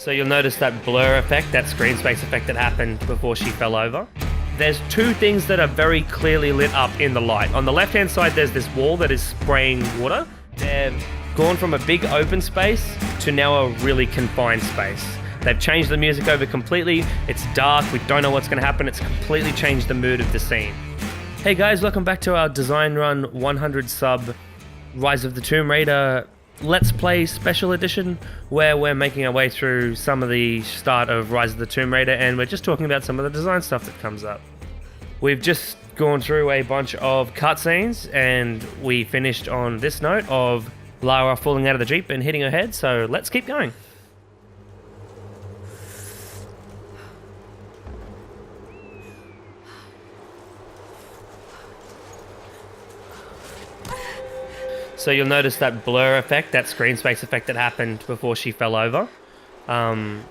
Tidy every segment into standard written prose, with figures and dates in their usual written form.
So you'll notice that blur effect, that screen space effect that happened before she fell over. There's two things that are very clearly lit up in the light. On the left-hand side, there's this wall that is spraying water. They've gone from a big open space to now a really confined space. They've changed the music over completely. It's dark, we don't know what's going to happen. It's completely changed the mood of the scene. Hey guys, welcome back to our Design Run 100 sub Rise of the Tomb Raider Let's Play Special Edition, where we're making our way through some of the start of Rise of the Tomb Raider, and we're just talking about some of the design stuff that comes up. We've just gone through a bunch of cutscenes, and we finished on this note of Lara falling out of the Jeep and hitting her head, so let's keep going. So you'll notice that blur effect, that screen space effect that happened before she fell over. And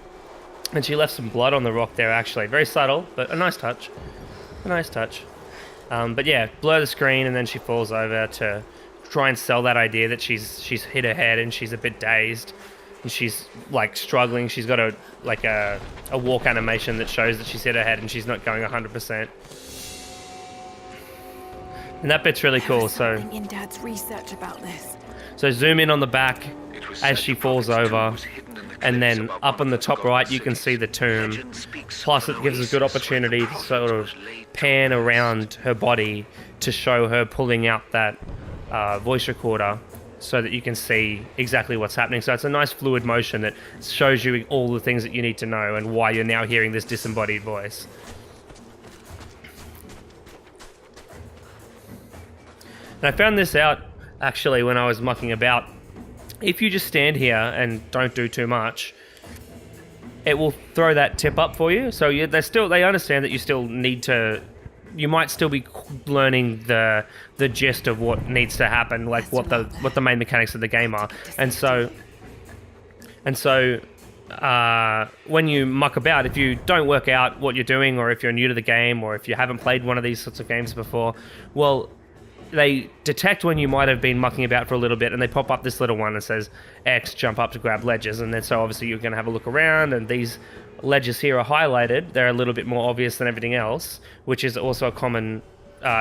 she left some blood on the rock there, actually. Very subtle, but a nice touch. A nice touch. But yeah, blur the screen and then she falls over to try and sell that idea that she's hit her head and she's a bit dazed. And she's like struggling. She's got a walk animation that shows that she's hit her head and she's not going 100%. And that bit's really cool. So in Dad's research about this. So zoom in on the back as she falls over, and then up on the top right you can see the tomb. Plus it gives us a good opportunity to sort of pan around her body to show her pulling out that voice recorder so that you can see exactly what's happening. So it's a nice fluid motion that shows you all the things that you need to know and why you're now hearing this disembodied voice. And I found this out actually when I was mucking about. If you just stand here and don't do too much, it will throw that tip up for you. So they understand that you still need to. You might still be learning the gist of what needs to happen, like what the main mechanics of the game are. And so when you muck about, if you don't work out what you're doing, or if you're new to the game, or if you haven't played one of these sorts of games before, well, they detect when you might have been mucking about for a little bit, and they pop up this little one that says X, jump up to grab ledges. And then so obviously you're going to have a look around, and these ledges here are highlighted. They're a little bit more obvious than everything else, which is also a common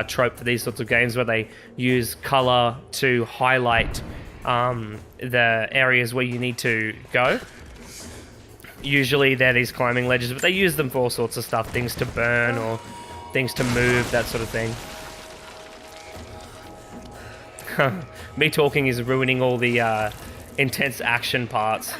trope for these sorts of games, where they use color to highlight the areas where you need to go. Usually they're these climbing ledges, but they use them for all sorts of stuff, things to burn or things to move, that sort of thing. Me talking is ruining all the intense action parts.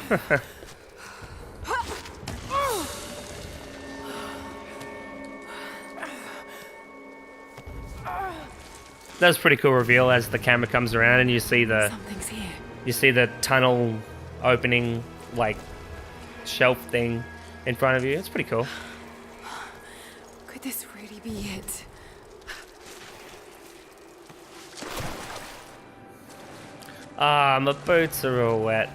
That's a pretty cool reveal as the camera comes around and you see the tunnel opening, like shelf thing in front of you. It's pretty cool. Could this really be it? Ah, my boots are all wet.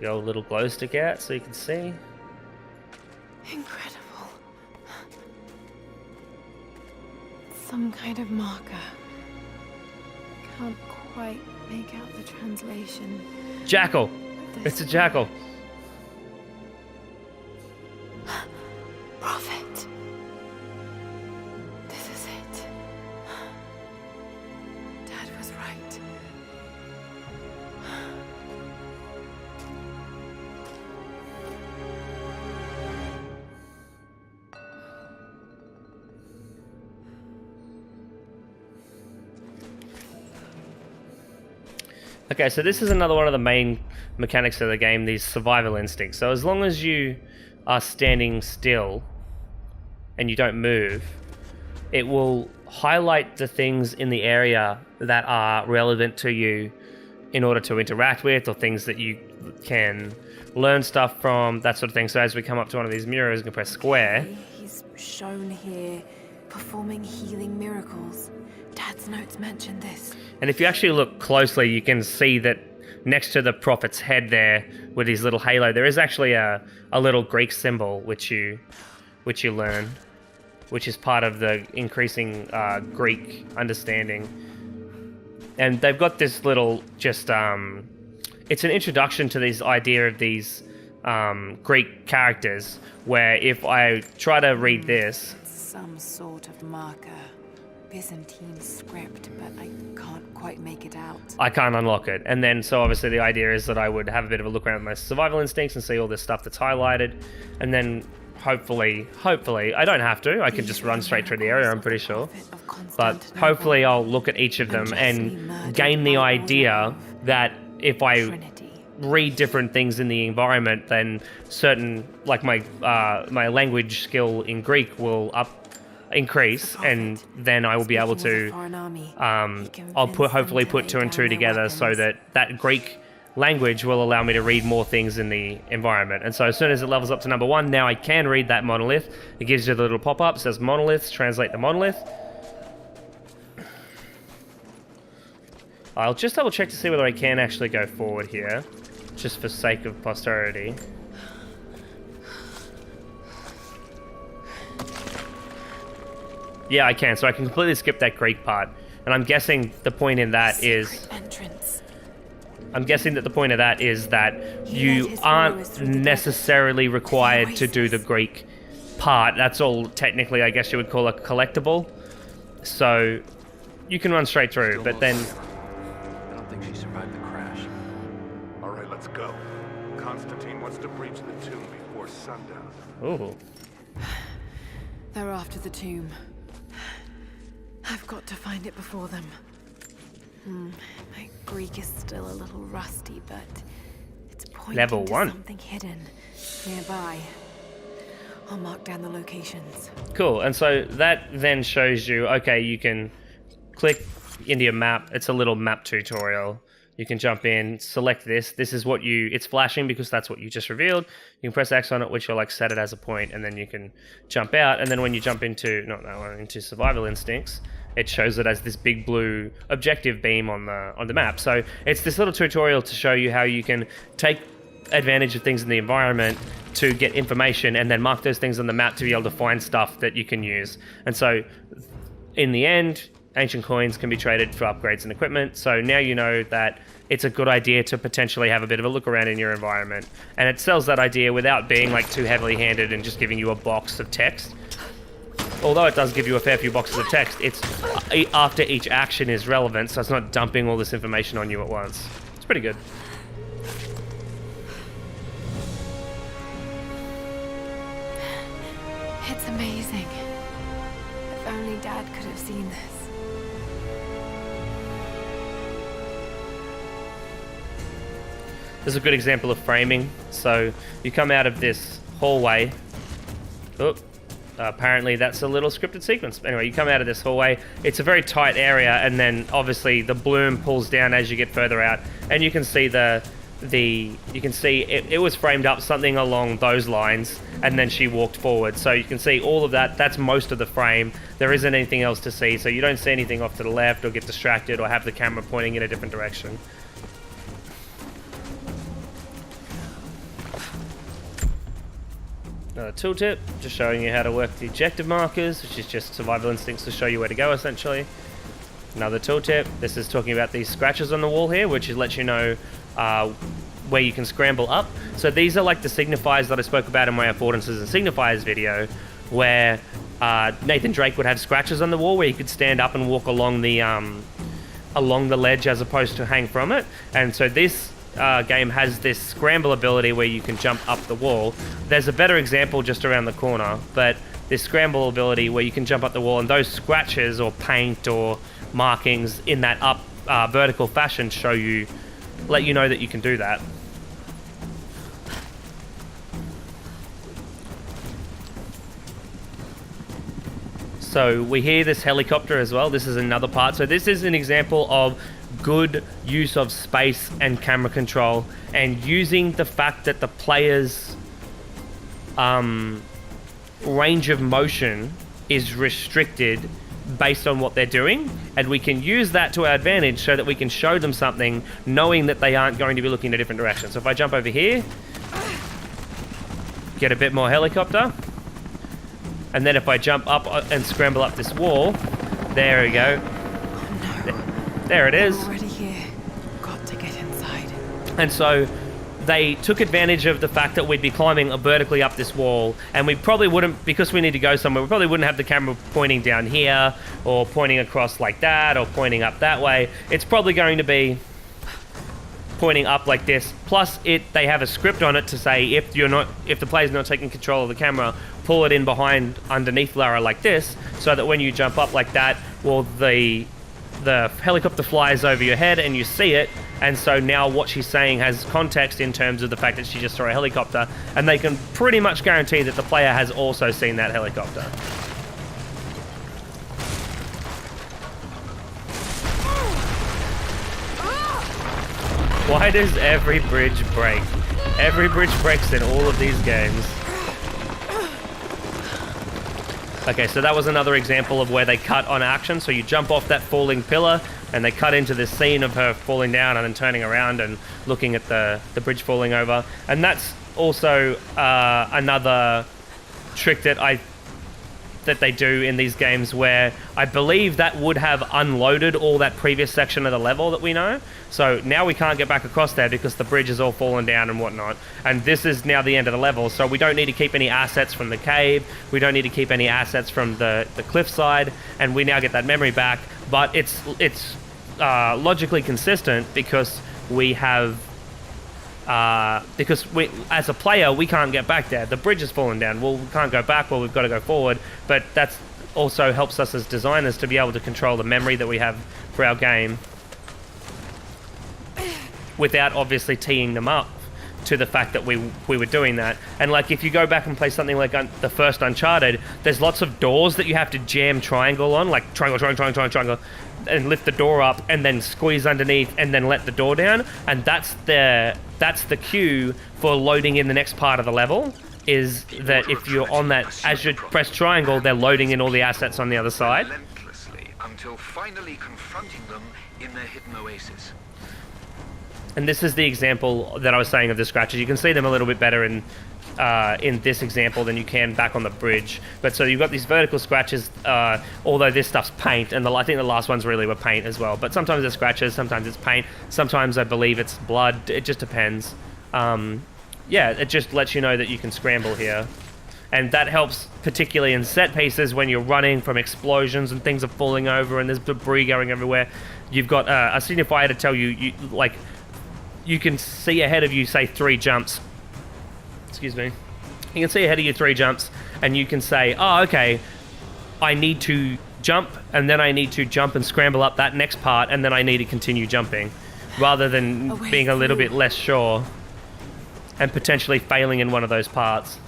The old little glow stick out so you can see. Incredible. Some kind of marker. Can't quite make out the translation. Jackal! It's a jackal. Prophet. This is it. Dad was right. Okay, so this is another one of the main mechanics of the game, these survival instincts. So as long as you are standing still and you don't move, it will highlight the things in the area that are relevant to you in order to interact with, or things that you can learn stuff from, that sort of thing. So as we come up to one of these mirrors, we can press square. He's shown here performing healing miracles. Dad's notes mention this. And if you actually look closely, you can see that next to the prophet's head there with his little halo, there is actually a little Greek symbol which you learn. which is part of the increasing Greek understanding. And they've got this little just it's an introduction to this idea of these Greek characters, where if I try to read this, Some sort of marker. Byzantine script, but I can't quite make it out. I can't unlock it. And then, so obviously the idea is that I would have a bit of a look around with my survival instincts and see all this stuff that's highlighted. And then hopefully, I don't have to. I can just run straight through the area, I'm pretty sure. But hopefully I'll look at each of them and gain the idea that if I read different things in the environment, then certain, like my language skill in Greek will increase, and then I will be able to I'll hopefully put 2 and 2 together so that Greek language will allow me to read more things in the environment. And so as soon as it levels up to number 1, now I can read that monolith. It gives you the little pop-up, says monoliths, translate the monolith. I'll just double check to see whether I can actually go forward here, just for sake of posterity. Yeah, I can. So I can completely skip that Greek part. And I'm guessing the point in that is... I'm guessing that the point of that is that you aren't necessarily required to do the Greek part. That's all technically, I guess you would call a collectible. So you can run straight through, but then... I don't think she survived the crash. All right, let's go. Constantine wants to breach the tomb before sundown. Ooh. They're after the tomb. I've got to find it before them. My Greek is still a little rusty, but it's pointing Level to 1. something hidden nearby. I'll mark down the locations. Cool, and so that then shows you, okay, you can click into your map. It's a little map tutorial. You can jump in, select this. This is what it's flashing because that's what you just revealed. You can press X on it, which will like set it as a point, and then you can jump out. And then when you jump into, not that one, into survival instincts, it shows it as this big blue objective beam on the map. So it's this little tutorial to show you how you can take advantage of things in the environment to get information and then mark those things on the map to be able to find stuff that you can use. And so in the end, ancient coins can be traded for upgrades and equipment. So now you know that it's a good idea to potentially have a bit of a look around in your environment. And it sells that idea without being like too heavily handed and just giving you a box of text. Although it does give you a fair few boxes of text, it's after each action is relevant, so it's not dumping all this information on you at once. It's pretty good. It's amazing. If only Dad could have seen this. This is a good example of framing. So you come out of this hallway. Oh, apparently that's a little scripted sequence. Anyway, you come out of this hallway. It's a very tight area, and then obviously the bloom pulls down as you get further out, and you can see it was framed up something along those lines, and then she walked forward. So you can see all of that. That's most of the frame. There isn't anything else to see, so you don't see anything off to the left or get distracted or have the camera pointing in a different direction. Another tooltip, just showing you how to work the objective markers, which is just survival instincts to show you where to go, essentially. Another tooltip, this is talking about these scratches on the wall here, which lets you know where you can scramble up. So these are like the signifiers that I spoke about in my affordances and signifiers video, where Nathan Drake would have scratches on the wall where you could stand up and walk along the ledge as opposed to hang from it. And so this game has this scramble ability where you can jump up the wall. There's a better example just around the corner, but this scramble ability where you can jump up the wall, and those scratches or paint or markings in that up vertical fashion let you know that you can do that. So we hear this helicopter as well. This is another part. So this is an example of good use of space and camera control, and using the fact that the player's range of motion is restricted based on what they're doing, and we can use that to our advantage so that we can show them something knowing that they aren't going to be looking in a different direction. So if I jump over here, get a bit more helicopter, And then if I jump up and scramble up this wall, there we go. Oh no. There it is. Already here. Got to get inside. And so they took advantage of the fact that we'd be climbing vertically up this wall, and we probably wouldn't, because we need to go somewhere, we probably wouldn't have the camera pointing down here, or pointing across like that, or pointing up that way. It's probably going to be pointing up like this. Plus, they have a script on it to say if the player's not taking control of the camera, pull it in behind underneath Lara like this, so that when you jump up like that, well, the helicopter flies over your head and you see it, and so now what she's saying has context in terms of the fact that she just saw a helicopter, and they can pretty much guarantee that the player has also seen that helicopter. Why does every bridge break? Every bridge breaks in all of these games. Okay, so that was another example of where they cut on action. So you jump off that falling pillar, and they cut into this scene of her falling down and then turning around and looking at the bridge falling over. And that's also another trick that they do in these games, where I believe that would have unloaded all that previous section of the level that we know. So now we can't get back across there because the bridge is all fallen down and whatnot. And this is now the end of the level, so we don't need to keep any assets from the cave. We don't need to keep any assets from the cliffside, and we now get that memory back. But it's logically consistent because we have because we, as a player, we can't get back there. The bridge has fallen down. Well, we can't go back. Well, we've got to go forward. But that's also helps us as designers to be able to control the memory that we have for our game without obviously teeing them up to the fact that we were doing that. And like if you go back and play something like the first Uncharted, there's lots of doors that you have to jam triangle on, like triangle, and lift the door up and then squeeze underneath and then let the door down. And that's the cue for loading in the next part of the level, is that if you're on that, as you press triangle, they're loading in all the assets on the other side. Relentlessly until finally confronting them in their hidden oasis. And this is the example that I was saying of the scratches. You can see them a little bit better in this example than you can back on the bridge. But so you've got these vertical scratches, although this stuff's paint, and I think the last ones really were paint as well. But sometimes it's scratches, sometimes it's paint, sometimes I believe it's blood. It just depends. Yeah, it just lets you know that you can scramble here. And that helps particularly in set pieces when you're running from explosions and things are falling over and there's debris going everywhere. You've got a signifier to tell you you can see ahead of you, say 3 jumps. Excuse me. You can see ahead of you 3 jumps, and you can say, oh, okay, I need to jump, and then I need to jump and scramble up that next part, and then I need to continue jumping, rather than being a little bit less sure and potentially failing in one of those parts.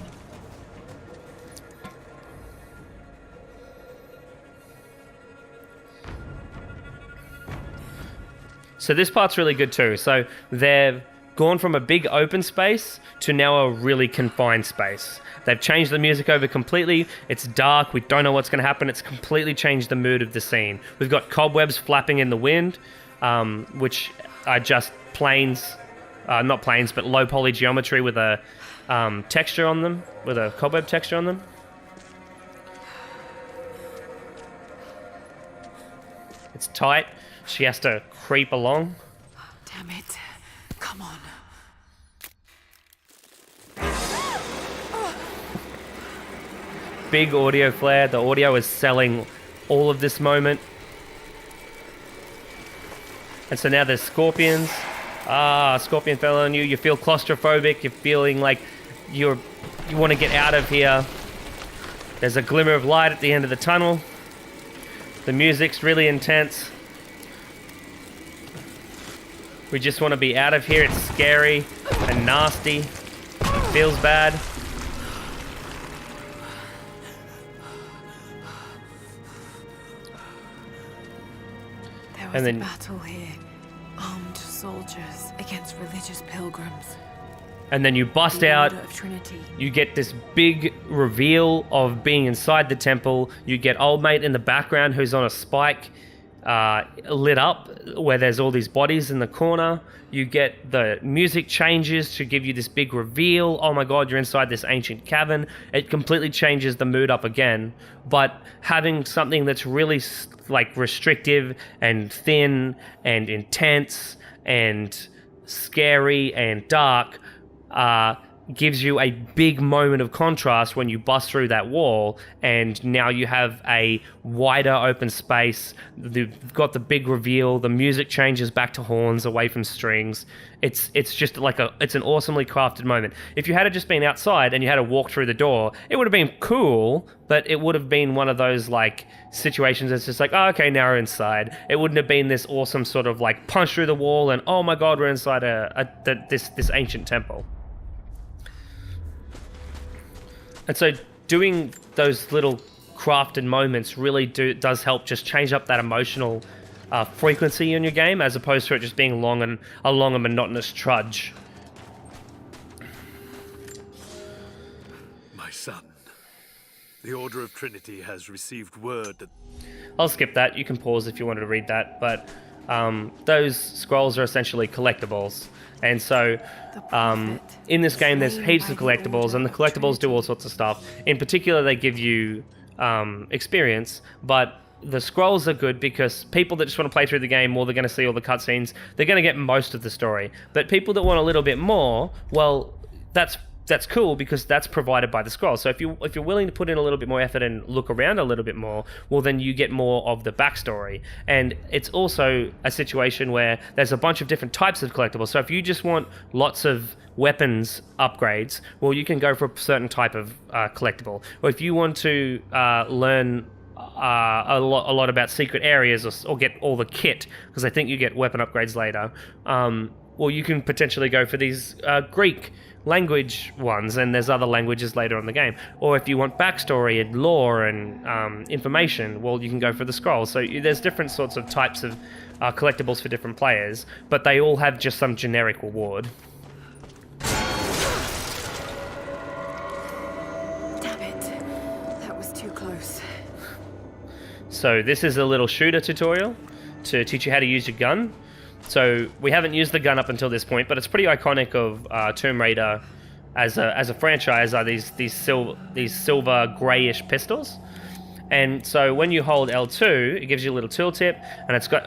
So this part's really good too. So they've gone from a big open space to now a really confined space. They've changed the music over completely. It's dark. We don't know what's going to happen. It's completely changed the mood of the scene. We've got cobwebs flapping in the wind, which are just planes, not planes, but low poly geometry with a texture on them, with a cobweb texture on them. It's tight. She has to creep along. Damn it. Come on. Big audio flare. The audio is selling all of this moment. And so now there's scorpions. Scorpion fell on you. You feel claustrophobic. You're feeling like you want to get out of here. There's a glimmer of light at the end of the tunnel. The music's really intense. We just want to be out of here. It's scary and nasty. It feels bad. There was a battle here. Armed soldiers against religious pilgrims. And then you bust out. Order of Trinity. You get this big reveal of being inside the temple. You get old mate in the background who's on a spike. lit up where there's all these bodies in the corner. You get the music changes to give you this big reveal. Oh my god, you're inside this ancient cavern. It completely changes the mood up again. But having something that's really like restrictive and thin and intense and scary and dark gives you a big moment of contrast when you bust through that wall, and now you have a wider open space. You've got the big reveal, the music changes back to horns away from strings. It's just like it's an awesomely crafted moment. If you had just been outside and you had to walk through the door, it would have been cool, but it would have been one of those like situations that's just like, oh, okay, now we're inside. It wouldn't have been this awesome sort of like punch through the wall and oh my god, we're inside this ancient temple. And so doing those little crafted moments really does help just change up that emotional frequency in your game, as opposed to it just being a long and monotonous trudge. My son, the Order of Trinity has received word that... I'll skip that. You can pause if you wanted to read that. But those scrolls are essentially collectibles. And so in this game, there's heaps of collectibles, and the collectibles do all sorts of stuff. In particular, they give you experience, but the scrolls are good because people that just want to play through the game, they're going to see all the cutscenes, they're going to get most of the story. But people that want a little bit more, well, that's cool because that's provided by the scroll. So if you're willing to put in a little bit more effort and look around a little bit more, well, then you get more of the backstory. And it's also a situation where there's a bunch of different types of collectibles. So if you just want lots of weapons upgrades, well, you can go for a certain type of collectible. Or if you want to learn a lot about secret areas or get all the kit, because I think you get weapon upgrades later, well, you can potentially go for these Greek language ones, and there's other languages later in the game. Or if you want backstory and lore and information, well, you can go for the scrolls. So there's different sorts of types of collectibles for different players, but they all have just some generic reward. Damn it. That was too close. So this is a little shooter tutorial to teach you how to use your gun. So we haven't used the gun up until this point, but it's pretty iconic of Tomb Raider as a franchise. Are these silver greyish pistols? And so when you hold L2, it gives you a little tooltip, and it's got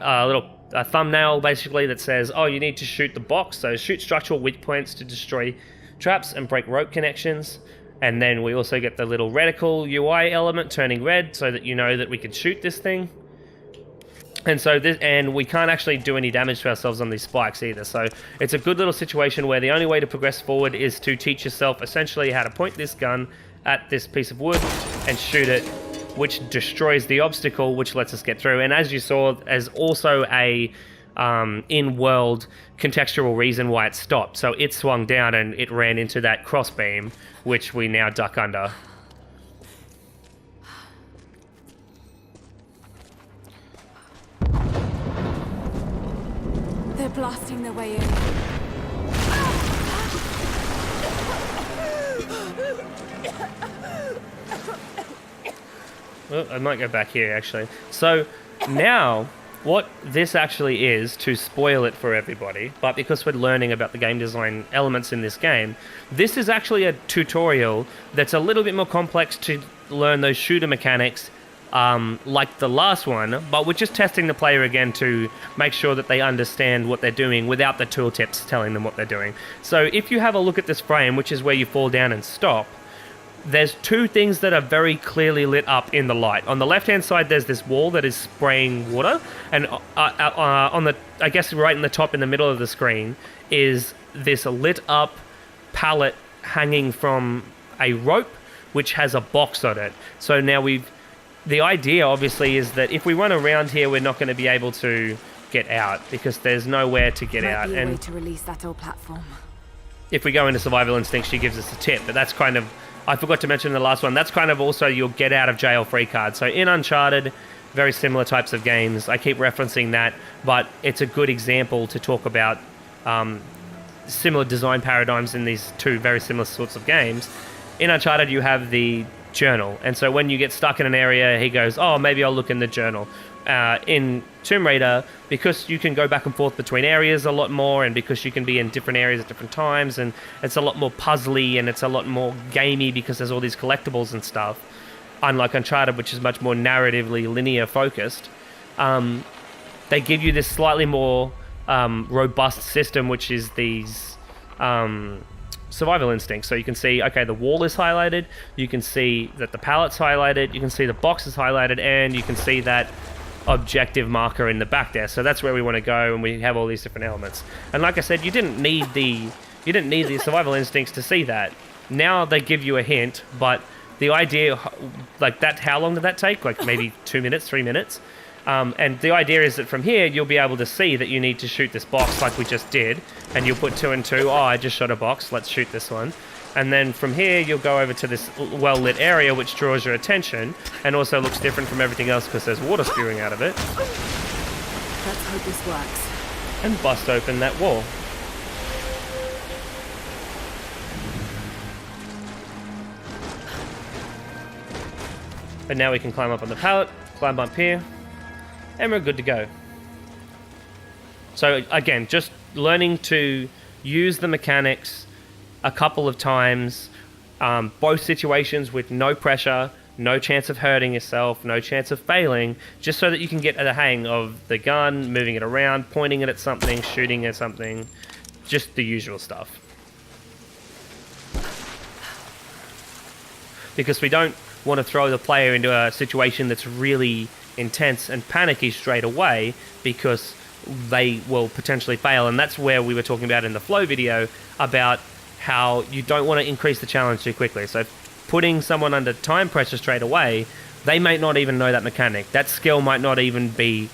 a thumbnail basically that says, oh, you need to shoot the box. So shoot structural weak points to destroy traps and break rope connections. And then we also get the little reticle UI element turning red so that you know that we can shoot this thing. And we can't actually do any damage to ourselves on these spikes either. So it's a good little situation where the only way to progress forward is to teach yourself essentially how to point this gun at this piece of wood and shoot it, which destroys the obstacle, which lets us get through. And as you saw, there's also a in-world contextual reason why it stopped. So it swung down and it ran into that crossbeam, which we now duck under. They're blasting their way in. Well, I might go back here, actually. So now, what this actually is, to spoil it for everybody, but because we're learning about the game design elements in this game, this is actually a tutorial that's a little bit more complex to learn those shooter mechanics, like the last one, but we're just testing the player again to make sure that they understand what they're doing without the tooltips telling them what they're doing. So if you have a look at this frame, which is where you fall down and stop, there's two things that are very clearly lit up in the light. On the left-hand side, there's this wall that is spraying water, and on the, I guess right in the top in the middle of the screen, is this lit up pallet hanging from a rope, which has a box on it. So now the idea, obviously, is that if we run around here, we're not going to be able to get out because there's nowhere to get out. Might be a and way to release that old platform. if we go into survival instinct, she gives us a tip. But that's kind of, I forgot to mention in the last one, that's kind of also your get out of jail free card. So in Uncharted, very similar types of games. I keep referencing that, but it's a good example to talk about similar design paradigms in these two very similar sorts of games. In Uncharted, you have the journal, and so when you get stuck in an area, he goes, oh, maybe I'll look in the journal. In Tomb Raider, because you can go back and forth between areas a lot more, and because you can be in different areas at different times, and it's a lot more puzzly and it's a lot more gamey because there's all these collectibles and stuff, unlike Uncharted, which is much more narratively linear focused. They give you this slightly more robust system, which is these survival instincts. So you can see, okay, the wall is highlighted, you can see that the pallet's highlighted, you can see the box is highlighted, and you can see that objective marker in the back there. So that's where we want to go, and we have all these different elements. And like I said, you didn't need the survival instincts to see that. Now they give you a hint, but the idea, like that, how long did that take? Like maybe 2 minutes, 3 minutes. And the idea is that from here, you'll be able to see that you need to shoot this box like we just did. And you'll put 2 and 2. Oh, I just shot a box. Let's shoot this one. And then from here, you'll go over to this well-lit area, which draws your attention and also looks different from everything else because there's water spewing out of it. Let's hope this works. And bust open that wall. But now we can climb up on the pallet, climb up here, and we're good to go. So again, just learning to use the mechanics a couple of times, both situations with no pressure, no chance of hurting yourself, no chance of failing, just so that you can get the hang of the gun, moving it around, pointing it at something, shooting at something, just the usual stuff. Because we don't want to throw the player into a situation that's really intense and panicky straight away, because they will potentially fail. And that's where we were talking about in the flow video about how you don't want to increase the challenge too quickly. So putting someone under time pressure straight away, they might not even know that mechanic. That skill might not even be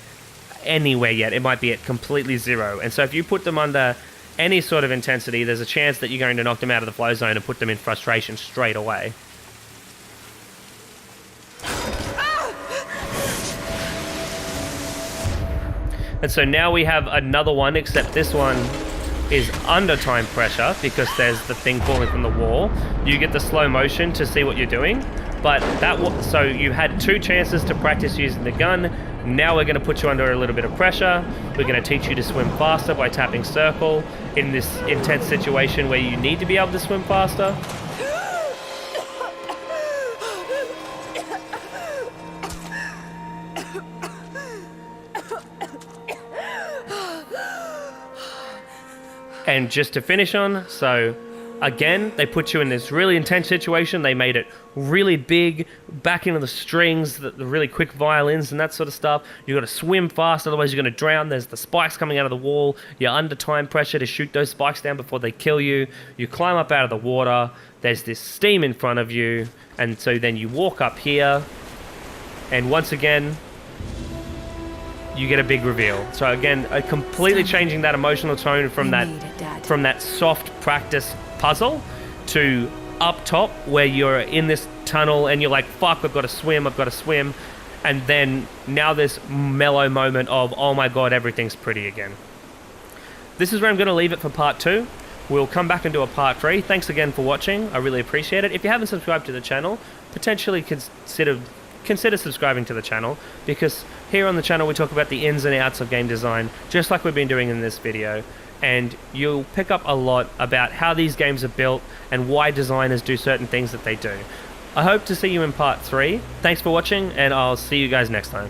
anywhere yet. It might be at completely zero. And so if you put them under any sort of intensity, there's a chance that you're going to knock them out of the flow zone and put them in frustration straight away. And so now we have another one, except this one is under time pressure because there's the thing falling from the wall. You get the slow motion to see what you're doing, but so you had 2 chances to practice using the gun. Now we're going to put you under a little bit of pressure. We're going to teach you to swim faster by tapping circle in this intense situation where you need to be able to swim faster. And just to finish on, so again, they put you in this really intense situation. They made it really big, back into the strings, the really quick violins and that sort of stuff. You've got to swim fast, otherwise you're going to drown. There's the spikes coming out of the wall. You're under time pressure to shoot those spikes down before they kill you. You climb up out of the water. There's this steam in front of you. And so then you walk up here. And once again, you get a big reveal. So again, completely changing that emotional tone from that soft practice puzzle to up top where you're in this tunnel and you're like, fuck, I've got to swim. And then now this mellow moment of, oh my god, everything's pretty again. This is where I'm going to leave it for part 2. We'll come back and do a part 3. Thanks again for watching. I really appreciate it. If you haven't subscribed to the channel, potentially consider subscribing to the channel, because here on the channel we talk about the ins and outs of game design, just like we've been doing in this video, and you'll pick up a lot about how these games are built and why designers do certain things that they do. I hope to see you in part 3. Thanks for watching, and I'll see you guys next time.